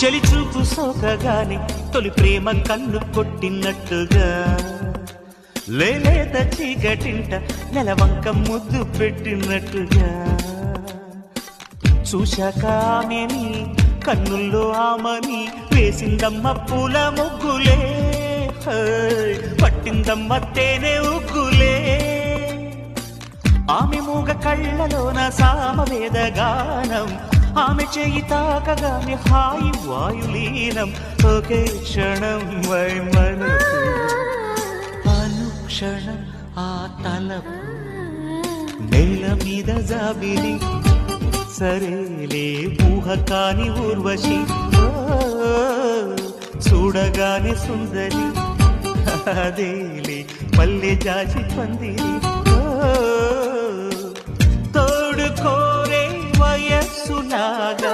చెలి చూపు సోకగాని తొలి ప్రేమ కన్ను కొట్టినట్టుగా లేలేత చీకటింట నెలవంక ముద్దు పెట్టినట్టుగా చూశాక ఆమెని కన్నుల్లో ఆమని వేసిందమ్మ పూల ముగ్గులే పట్టిందమ్మ తేనె ఉగ్గులే ఆమె మూగ కళ్ళలోన సామవేద గానం ఆమె చేయి తాకగానే హాయి వాయులీనం ఒకే క్షణం వై మనసు అనుక్షణం ఆ తలపు నేల మీద జాబిలి సరేలే ఊహ కాని ఊర్వశి చూడగానే సుందరి అదేలే పల్లె జాజి పందిరి తోడు కోరే వయస్సులాగా